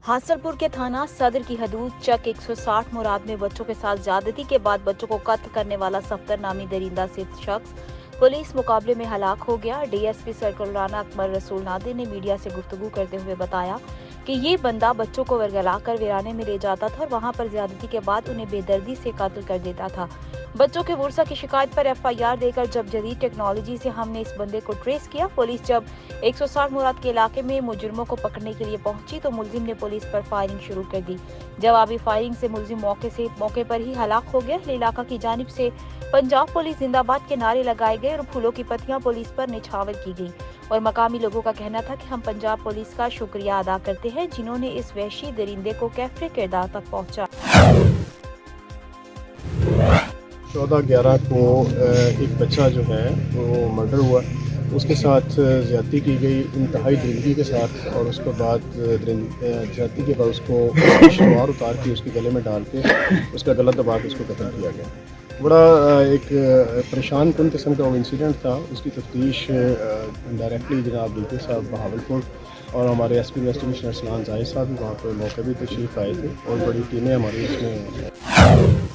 हासलपुर के थाना सदर की हदूद चक 160 मुराद में बच्चों के साथ ज्यादती के बाद बच्चों को कत्ल करने वाला सफ्तर नामी दरिंदा से शख्स पुलिस मुकाबले में हलाक हो गया। डीएसपी सर्कल राना अकमर रसूल नादिर ने मीडिया से गुफ्तगू करते हुए बताया कि ये बंदा बच्चों को वर्गलाकर वीराने में ले जाता था और वहां पर ज्यादती के बाद उन्हें बेदर्दी से कत्ल कर देता था। बच्चों के वर्सा की शिकायत पर एफआईआर देकर जब जदीद टेक्नोलॉजी से हमने इस बंदे को ट्रेस किया। पुलिस जब 160 मुराद के इलाके में मुजरिमों को पकड़ने के लिए पहुंची तो मुलजिम ने पुलिस पर फायरिंग शुरू कर दी। जवाबी फायरिंग से मुलजिम मौके पर ही हलाक हो गया। इलाका की जानिब से पंजाब पुलिस जिंदाबाद के नारे लगाए गए और फूलों की पत्तियां पुलिस पर निछावर की गई और मकामी लोगों का कहना था कि हम पंजाब पुलिस का शुक्रिया अदा करते हैं जिन्होंने इस वहशी दरिंदे को कैफरे किरदार तक पहुंचा। 14/11 को एक बच्चा जो है वो मर्डर हुआ, उसके साथ ज़्यादती की गई इंतहाई दरिंदगी के साथ, और उसके बाद ज़्यादती के बाद उसको शलवार उतार के उसके गले में डाल के उसका गला दबा के उसको कत्ल किया गया। बड़ा एक परेशान कुन किस्म का वो इंसिडेंट था। उसकी तफ्तीश डायरेक्टली जनाब डीपी साहब बहावलपुर और हमारे एसपी इन्वेस्टिगेशन अरसलान जाहिद साहब भी वहाँ पर मौके भी तशरीफ़ आए थे और बड़ी टीमें हमारी इसमें।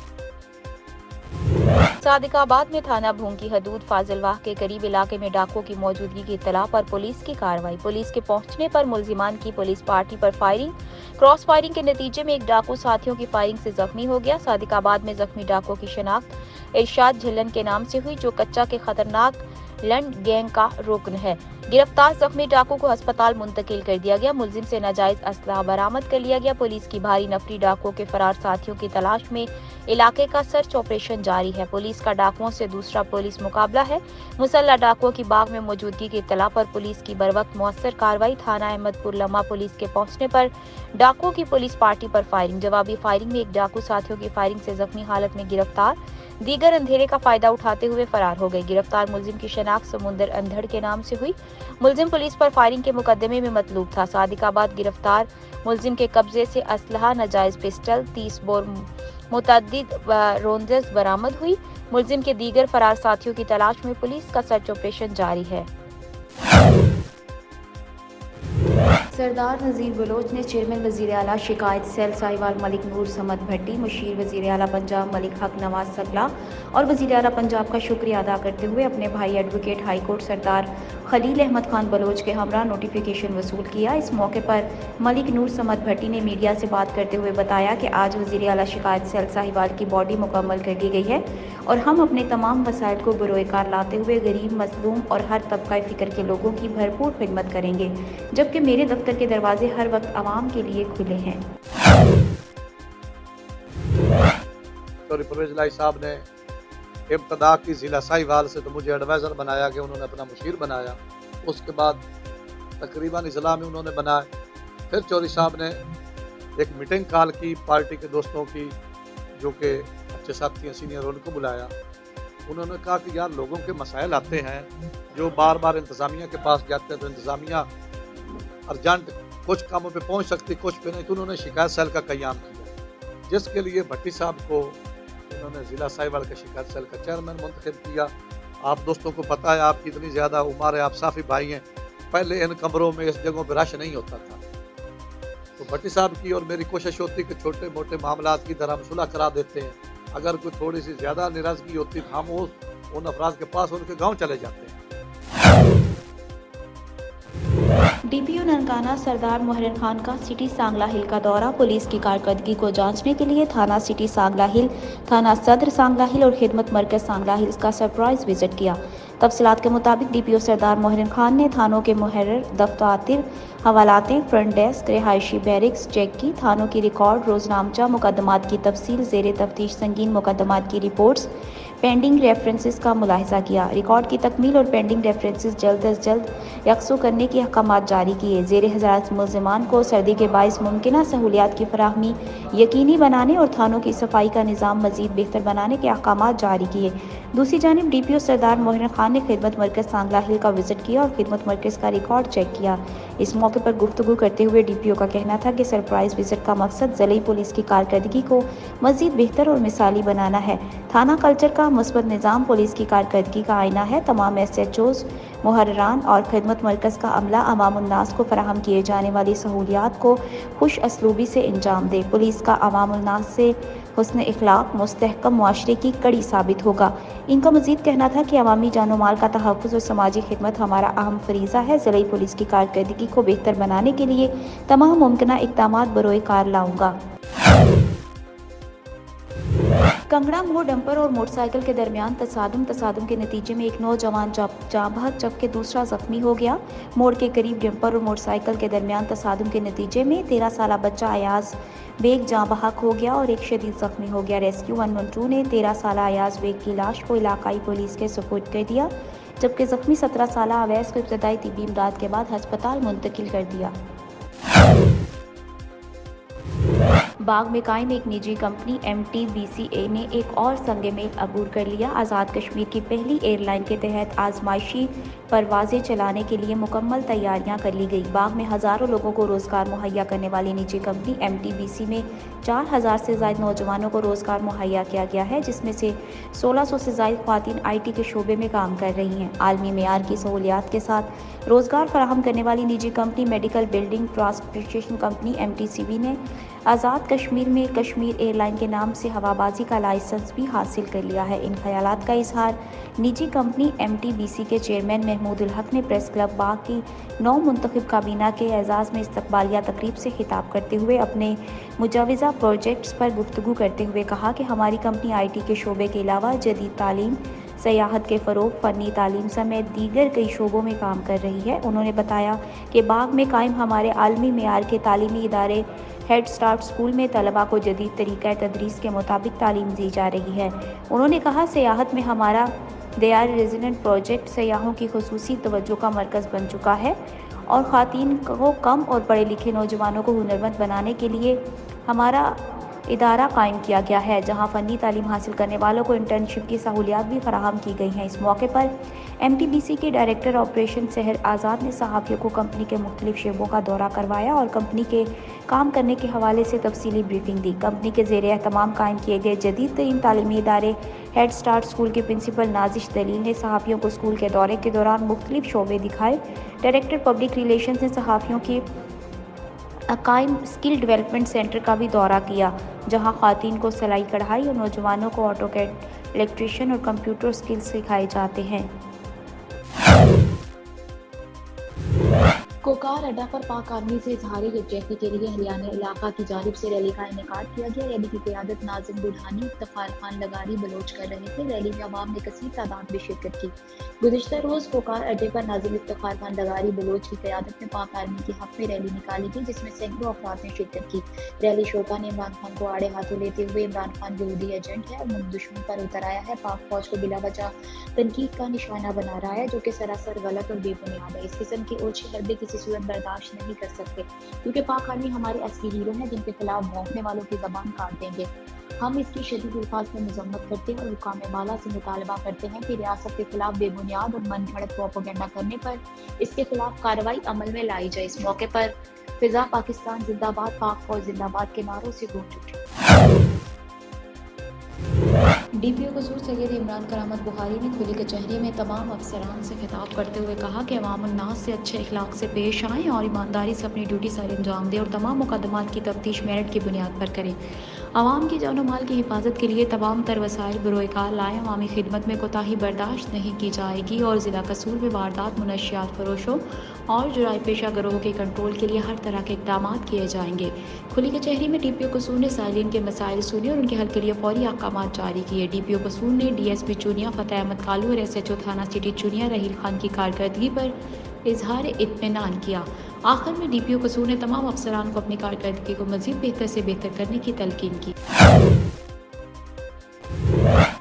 सादिकाबाद में थाना भूंग की हदूद फाजिलवाह के करीब इलाके में डाकुओं की मौजूदगी की इत्तला पर पुलिस की कार्रवाई। पुलिस के पहुंचने पर मुलजिमान की पुलिस पार्टी पर फायरिंग। क्रॉस फायरिंग के नतीजे में एक डाकू साथियों की फायरिंग से जख्मी हो गया। सादिकाबाद में जख्मी डाकुओं की शनाख्त इरशाद झिल्लन के नाम से हुई जो कच्चा के खतरनाक लंड गैंग का रुकन है। गिरफ्तार जख्मी डाकू को अस्पताल मुंतकिल कर दिया गया। मुलजिम से नाजायज असलहा बरामद कर लिया गया। पुलिस की भारी नफरी डाकुओं के फरार साथियों की तलाश में इलाके का सर्च ऑपरेशन जारी है। पुलिस का डाकुओं से दूसरा पुलिस मुकाबला है। मुसल्ला डाकुओं की बाग में मौजूदगी की इत्तला पर पुलिस की बरवक्त मौसर कार्रवाई। थाना अहमदपुर लम्हा पुलिस के पहुंचने पर डाकुओं की पुलिस पार्टी पर फायरिंग। जवाबी फायरिंग में एक डाकू साथियों की फायरिंग से जख्मी हालत में गिरफ्तार, दीगर अंधेरे का फायदा उठाते हुए फरार हो गए। गिरफ्तार मुलजिम की शनाख्त समुंदर अंधड़ के नाम से हुई। मुलजिम पुलिस पर फायरिंग के मुकदमे में मतलूब था। सादिकाबाद गिरफ्तार मुलजिम के कब्जे से असलहा, नाजायज पिस्टल, 30 बोर मुतअद्दिद रोंजेस बरामद हुई। मुलजिम के दीगर फरार साथियों की तलाश में पुलिस का सर्च ऑपरेशन जारी है। सरदार नज़ीर बलोच ने चेयरमैन वज़ीर आला शिकायत सेल साहिवाल मलिक नूर समद भट्टी, मुशीर वज़ीर आला पंजाब मलिक हक नवाज सकला और वज़ीर आला पंजाब का शुक्रिया अदा करते हुए अपने भाई एडवोकेट हाई कोर्ट सरदार खलील अहमद खान बलोच के हमरा नोटिफिकेशन वसूल किया। इस मौके पर मलिक नूर समद भट्टी ने मीडिया से बात करते हुए बताया कि आज वज़ीर आला शिकायत सेल साहिवाल की बॉडी मुकम्मल कर ली गई है और हम अपने तमाम वसाइल को बरोएकार लाते हुए गरीब, मजलूम और हर तबका फ़िक्र के लोगों की भरपूर खिदमत करेंगे, जबकि मेरे दफ्तर के दरवाजे हर वक्त आवाम के लिए खुले हैं। परवेज लाई साहब ने इब्तदा की ज़िला साहिवाल से तो मुझे एडवाइज़र बनाया कि उन्होंने अपना मुशीर बनाया। उसके बाद तकरीबन इज़ला में उन्होंने बनाया। फिर चौधरी साहब ने एक मीटिंग कॉल की पार्टी के दोस्तों की, जो कि अच्छे साथी हैं सीनियर, उनको बुलाया। उन्होंने कहा कि यार लोगों के मसाइल आते हैं जो बार बार इंतज़ामिया के पास जाते हैं, तो इंतज़ामिया अर्जेंट कुछ कामों पे पहुंच सकती, कुछ पे नहीं। तो उन्होंने शिकायत सेल का क़याम किया, जिसके लिए भट्टी साहब को उन्होंने ज़िला साहिवाल के शिकायत सेल का चेयरमैन मुंतखब किया। आप दोस्तों को पता है, आपकी इतनी ज़्यादा उम्र है, आप साफ़ी भाई हैं, पहले इन कमरों में इस जगहों पर रश नहीं होता था। तो भट्टी साहब की और मेरी कोशिश होती कि छोटे मोटे मामलात की तरह हम सुलह करा देते हैं। अगर कोई थोड़ी सी ज़्यादा नाराज़गी होती तो हम उन अफराद के पास उनके गाँव चले जाते हैं। डीपीओ ननकाना सरदार मोहरन खान का सिटी सांगला हिल का दौरा। पुलिस की कारकर्दगी को जांचने के लिए थाना सिटी सांगला हिल, थाना सदर सांगला हिल और खिदमत मरकज सांगला हिल का सरप्राइज विजिट किया। तफसीलात के मुताबिक डीपीओ सरदार मोहरन खान ने थानों के मुहर्रर, दफ्तार, हवालातें, फ्रंट डेस्क, रिहायशी बैरिक्स चेक की। थानों की रिकॉर्ड, रोजनामचा, मुकदमात की तफसील, ज़ेरे तफ्तीश संगीन मुकदमात की रिपोर्ट्स, पेंडिंग रेफरेंसेस का मुलाहिजा किया। रिकॉर्ड की तकमील और पेंडिंग रेफरेंसेस जल्द अज जल्द यकसू करने के अहकामात जारी किए। ज़ेरे हज़ारत मुल्ज़िमान को सर्दी के बाइस मुमकिना सहूलियात की फराहमी यकीनी बनाने और थानों की सफाई का निज़ाम मज़ीद बेहतर बनाने के अहकामात जारी किए। दूसरी जानिब डीपीओ सरदार मोहरन खान ने खिदमत मरकज़ सांगला हिल का विजिट किया और खिदमत मरकज़ का रिकॉर्ड चेक किया। इस मौके पर गुफ्तगू करते हुए डीपीओ का कहना था कि सरप्राइज विजिट का मकसद ज़िले पुलिस की कारकर्दगी को मज़ीद बेहतर और मिसाली बनाना है। थाना कल्चर का मुस्बत निज़ाम पुलिस की कारकर्दगी का आईना है। तमाम SHOs, मुहर्रिरान और खिदमत मरकज़ का अमला अवामुन्नास को फराहम किए जाने वाली सहूलियात को खुश असलूबी से अंजाम दे। पुलिस का अवामुन्नास से हुस्न इखलाक मुस्तहकम मुआशरे की कड़ी साबित होगा। इनका मजीद कहना था कि अवामी जानो माल का तहफ़्फ़ुज़ और समाजी खिदमत हमारा अहम फरीज़ा है। ज़िले पुलिस की कारकर्दगी को बेहतर बनाने के लिए तमाम मुमकिन इक़दामात बरोए कार लाऊंगा। कंगड़ा मोड़ डंपर और मोटरसाइकिल के दरमियान तसादुम के नतीजे में एक नौजवान जाँ बहक जबकि दूसरा जख्मी हो गया। मोड़ के करीब डंपर और मोटरसाइकिल के दरमियान तसादुम के नतीजे में 13 साला बच्चा अयाज बेग जाँ बहक हो गया और एक शदीद जख्मी हो गया। रेस्क्यू 112 ने 13 साला अयाज बेग की लाश को इलाकाई पुलिस के सुपुर्द कर दिया, जबकि जख्मी 17 साला अवैस को इब्तदाई तिब्बी इमदाद के बाद अस्पताल मुंतकिल कर दिया। बाग में कायम एक निजी कंपनी MTBCA ने एक और संगे मेल अबूर कर लिया। आज़ाद कश्मीर की पहली एयरलाइन के तहत आजमाइशी परवाज़ें चलाने के लिए मुकम्मल तैयारियां कर ली गई। बाग में हज़ारों लोगों को रोज़गार मुहैया करने वाली निजी कंपनी MTBC में 4000 से ज़ायद नौजवानों को रोज़गार मुहैया किया गया है, जिसमें से 1600 से ज़ायद ख़वातीन IT के शोबे में काम कर रही हैं। आलमी मेयार की सहूलियात के साथ रोज़गार फराहम करने वाली निजी company medical building transportation company MTCB ने आज़ाद कश्मीर में कश्मीर एयरलाइन के नाम से हवाबाजी का लाइसेंस भी हासिल कर लिया है। इन ख्यालात का इजहार निजी कंपनी MTBC के चेयरमैन महमूदुल हक ने प्रेस क्लब बाग की नौ मुंतखब काबीना के एजाज़ में इस्तकबालिया तकरीब से खिताब करते हुए अपने मुजवज़ा प्रोजेक्ट्स पर गुफ्तगू करते हुए कहा कि हमारी कंपनी IT के शोबे के अलावा जदीद तालीम, सयाहत के फ़रोग़, फ़नी तालीम समेत दीगर कई शोबों में काम कर रही है। उन्होंने बताया कि बाग में कायम हमारे आलमी मेयार के तालीमी इदारे हेड स्टार्ट स्कूल में तलबा को जदीद तरीक़ा तदरीस के मुताबिक तालीम दी जा रही है। उन्होंने कहा सयाहत में हमारा दयार रेजिडेंट प्रोजेक्ट सयाहों की खुसूसी तवज्जो का मरकज़ बन चुका है और ख़वातीन को कम और पढ़े लिखे नौजवानों को हुनरमंद बनाने के लिए हमारा इदारा कायम किया गया है, जहां फ़नी तालीम हासिल करने वालों को इंटर्नशिप की सहूलियात भी फराहम की गई हैं। इस मौके पर MTBC के डायरेक्टर ऑपरेशन सहर आज़ाद ने सहाफ़ियों को कंपनी के मुख्तलिफ शोबों का दौरा करवाया और कंपनी के काम करने के हवाले से तफसीली ब्रीफिंग दी। कंपनी के ज़ेर एहतमाम कायम किए गए जदीद तरीन तालीमी इदारे हेड स्टार्ट स्कूल के प्रिंसिपल नाजिश दलील ने सहाफ़ियों को स्कूल के दौरे के दौरान मुख्तलिफ शोबे दिखाए। डायरेक्टर पब्लिक रिलेशन ने सहाफ़ियों की कायम स्किल डेवलपमेंट सेंटर का भी दौरा किया, जहां ख़वातीन को सिलाई कढ़ाई और नौजवानों को ऑटोकैड, इलेक्ट्रीशियन और कंप्यूटर स्किल्स सिखाए जाते हैं। कोकार अड्डा पर पाक आर्मी से इजहार यकजहती के लिए हरियाणा इलाका की जानिब से रैली का इनेकाद किया गया। रैली की क़यादत नाज़िम बुढ़ानी, इफ्तिखार खान लगारी बलोच कर रहे थे। रैली में अवाम ने कसीर तादाद में शिरकत की। गुज़िश्ता रोज़ कोकार अड्डे पर नाज़िम इफ्तिखार खान लगारी बलोच की क़यादत में पाक आर्मी के हक़ में रैली निकाली गई, जिसमें सैकड़ों अफराद ने शिरकत की। रैली शोका ने इमरान खान को आड़े हाथों लेते हुए इमरान खान यहूदी एजेंट है और दुश्मन पर उतर आया है, पाक फौज को बिला वजह तनकीद का निशाना बना रहा है, जो कि सरासर गलत और बेबुनियाद है। इस किस्म की ओछी हरबे किसी सूरत बर्दाश्त नहीं कर सकते, क्योंकि पाक आर्मी हमारे असली हीरो हैं, जिनके खिलाफ भौंकने वालों की जबान काट देंगे। हम इसकी शदीद अल्फाज में मजम्मत करते हैं और हुकाम बाला से मुतालबा करते हैं कि रियासत के खिलाफ बेबुनियाद और मन घड़त प्रोपेगेंडा करने पर इसके खिलाफ कार्रवाई अमल में लाई जाए। इस मौके पर फिजा पाकिस्तान जिंदाबाद, पाक फौज जिंदाबाद के नारों से गूंज उठी। DPO कसूर सैयद इमरान करामत बुखारी ने खुली कचहरी में तमाम अफसरान से खिताब करते हुए कहा कि अवामुन्नास से अच्छे अखलाक से पेश आएँ और ईमानदारी से अपनी ड्यूटी सर अंजाम दें और तमाम मुकदमात की तफ्तीश मेरिट की बुनियाद पर करें। आवाम की जान माल की हिफाजत के लिए तमाम तर वसाइल बरोएकार लाएँ। अवामी खिदमत में कोताही बर्दाश्त नहीं की जाएगी और ज़िला कसूर में वारदात, मुनशियात फरोशों और जुराई पेशा गिरोह के कंट्रोल के लिए हर तरह के इक़दाम किए जाएंगे। खुली कचहरी में DPO कसूर ने साइलिन के मसाइल सुने और उनके हल के लिए फौरी अहकाम जारी किए। DPO कसूर ने DSP चुनिया फतेह अहमद कालू और SHO थाना सिटी चुनिया रहील खान की कारकर्दगी पर इजहार इत्मीनान किया। आखिर में DPO कसूर ने तमाम अफसरान को अपनी कारकर्दगी को मज़ीद बेहतर से बेहतर करने की तलकीन की।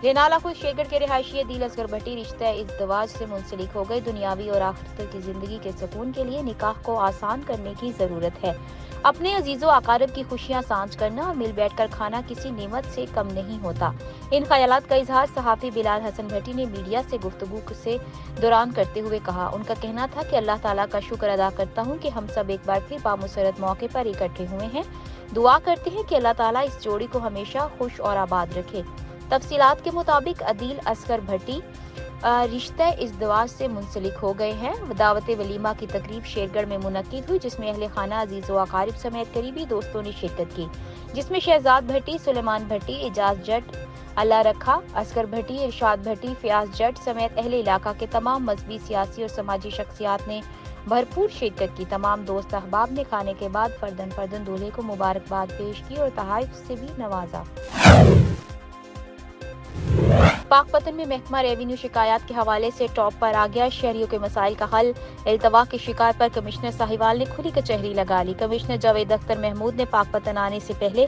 रेनाला को शेखगढ़ के रिहायशी अदील असगर भट्टी रिश्ता इज़्दवाज से मुंसलिक हो गए। दुनियावी और आखिरत की ज़िंदगी के सुकून के लिए निकाह को आसान करने की ज़रूरत है। अपने अजीज़ो अकारब की खुशियाँ सांझ करना और मिल बैठ कर खाना किसी नेमत से कम नहीं होता। इन ख्यालात का इजहार सहाफ़ी बिलाल हसन भट्टी ने मीडिया से गुफ्तगू से दौरान करते हुए कहा। उनका कहना था कि अल्लाह ताला का शुक्र अदा करता हूँ कि हम सब एक बार फिर बामुसरत मौके पर इकट्ठे हुए हैं। दुआ करते हैं कि अल्लाह ताला इस जोड़ी को हमेशा खुश और आबाद रखे। तफसीलात के मुताबिक अदील असगर भट्टी रिश्ते इज़्दिवाज से मुंसलिक हो गए हैं। दावत वलीमा की तकरीब शेरगढ़ में मुनक्किद हुई, जिसमें अहले खाना अजीज़ व अकारिब समेत करीबी दोस्तों ने शिरकत की, जिसमें शहजाद भट्टी, सुलेमान भट्टी, एजाज जट, अल्लाह रखा, असगर भट्टी, इरशाद भट्टी, फयाज जट समेत अहले इलाका के तमाम मजहबी, सियासी और समाजी शख्सियात ने भरपूर शिरकत की। तमाम दोस्त अहबाब ने खाने के बाद फर्दन फर्दन दूल्हे को मुबारकबाद पेश की और तहाइफ से भी नवाजा। पाकपतन में महकमा रेवेन्यू शिकायत के हवाले से टॉप पर आ गया। शहरियों के मसाइल का हल, इल्तवा की शिकायत पर कमिश्नर साहिवाल ने खुली कचहरी लगा ली। कमिश्नर जावेद अख्तर महमूद ने पाकपतन आने से पहले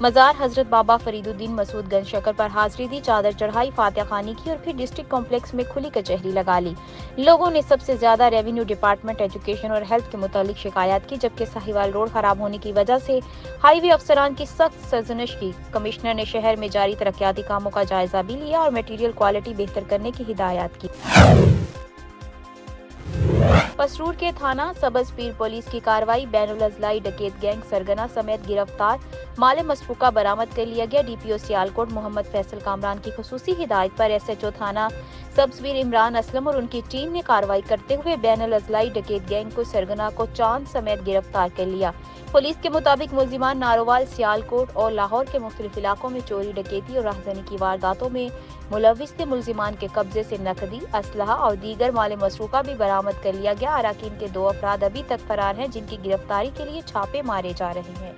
मजार हजरत बाबा फरीदुद्दीन मसूद गंज शकर पर हाजिरी दी, चादर चढ़ाई, फातिहा खानी की और फिर डिस्ट्रिक्ट कॉम्प्लेक्स में खुली कचहरी लगा ली। लोगों ने सबसे ज्यादा रेवेन्यू डिपार्टमेंट, एजुकेशन और हेल्थ के मुतालिक शिकायत की, जबकि साहिवाल रोड खराब होने की वजह से हाईवे अफसरान की सख्त सरजनिश की। कमिश्नर ने शहर में जारी तरक्याती कामों का जायजा भी लिया और मटीरियल क्वालिटी बेहतर करने की हिदायत की। पसरूर के थाना सबज पीर पुलिस की कार्रवाई, बैनुल अजलाई डकैत गैंग सरगना समेत गिरफ्तार, माल मसफूका बरामद कर लिया गया। डीपीओ सियालकोट मोहम्मद फैसल कामरान की खुसूसी हिदायत पर एसएचओ थाना सबजपीर इमरान असलम और उनकी टीम ने कार्रवाई करते हुए बैनुल अजलाई डकैत गैंग को सरगना को चांद समेत गिरफ्तार कर लिया। पुलिस के मुताबिक मुलजिमान नारोवाल, सियालकोट और लाहौर के मुख्तलिफ इलाकों में चोरी, डकैती और राहजनी की वारदातों में मुलविस थे। मुलजिमान के कब्जे से नकदी, असलहा और दीगर माल मसरूका भी बरामद कर लिया गया। अराकीन के 2 अफराद अभी तक फरार हैं, जिनकी गिरफ्तारी के लिए छापे मारे जा रहे हैं।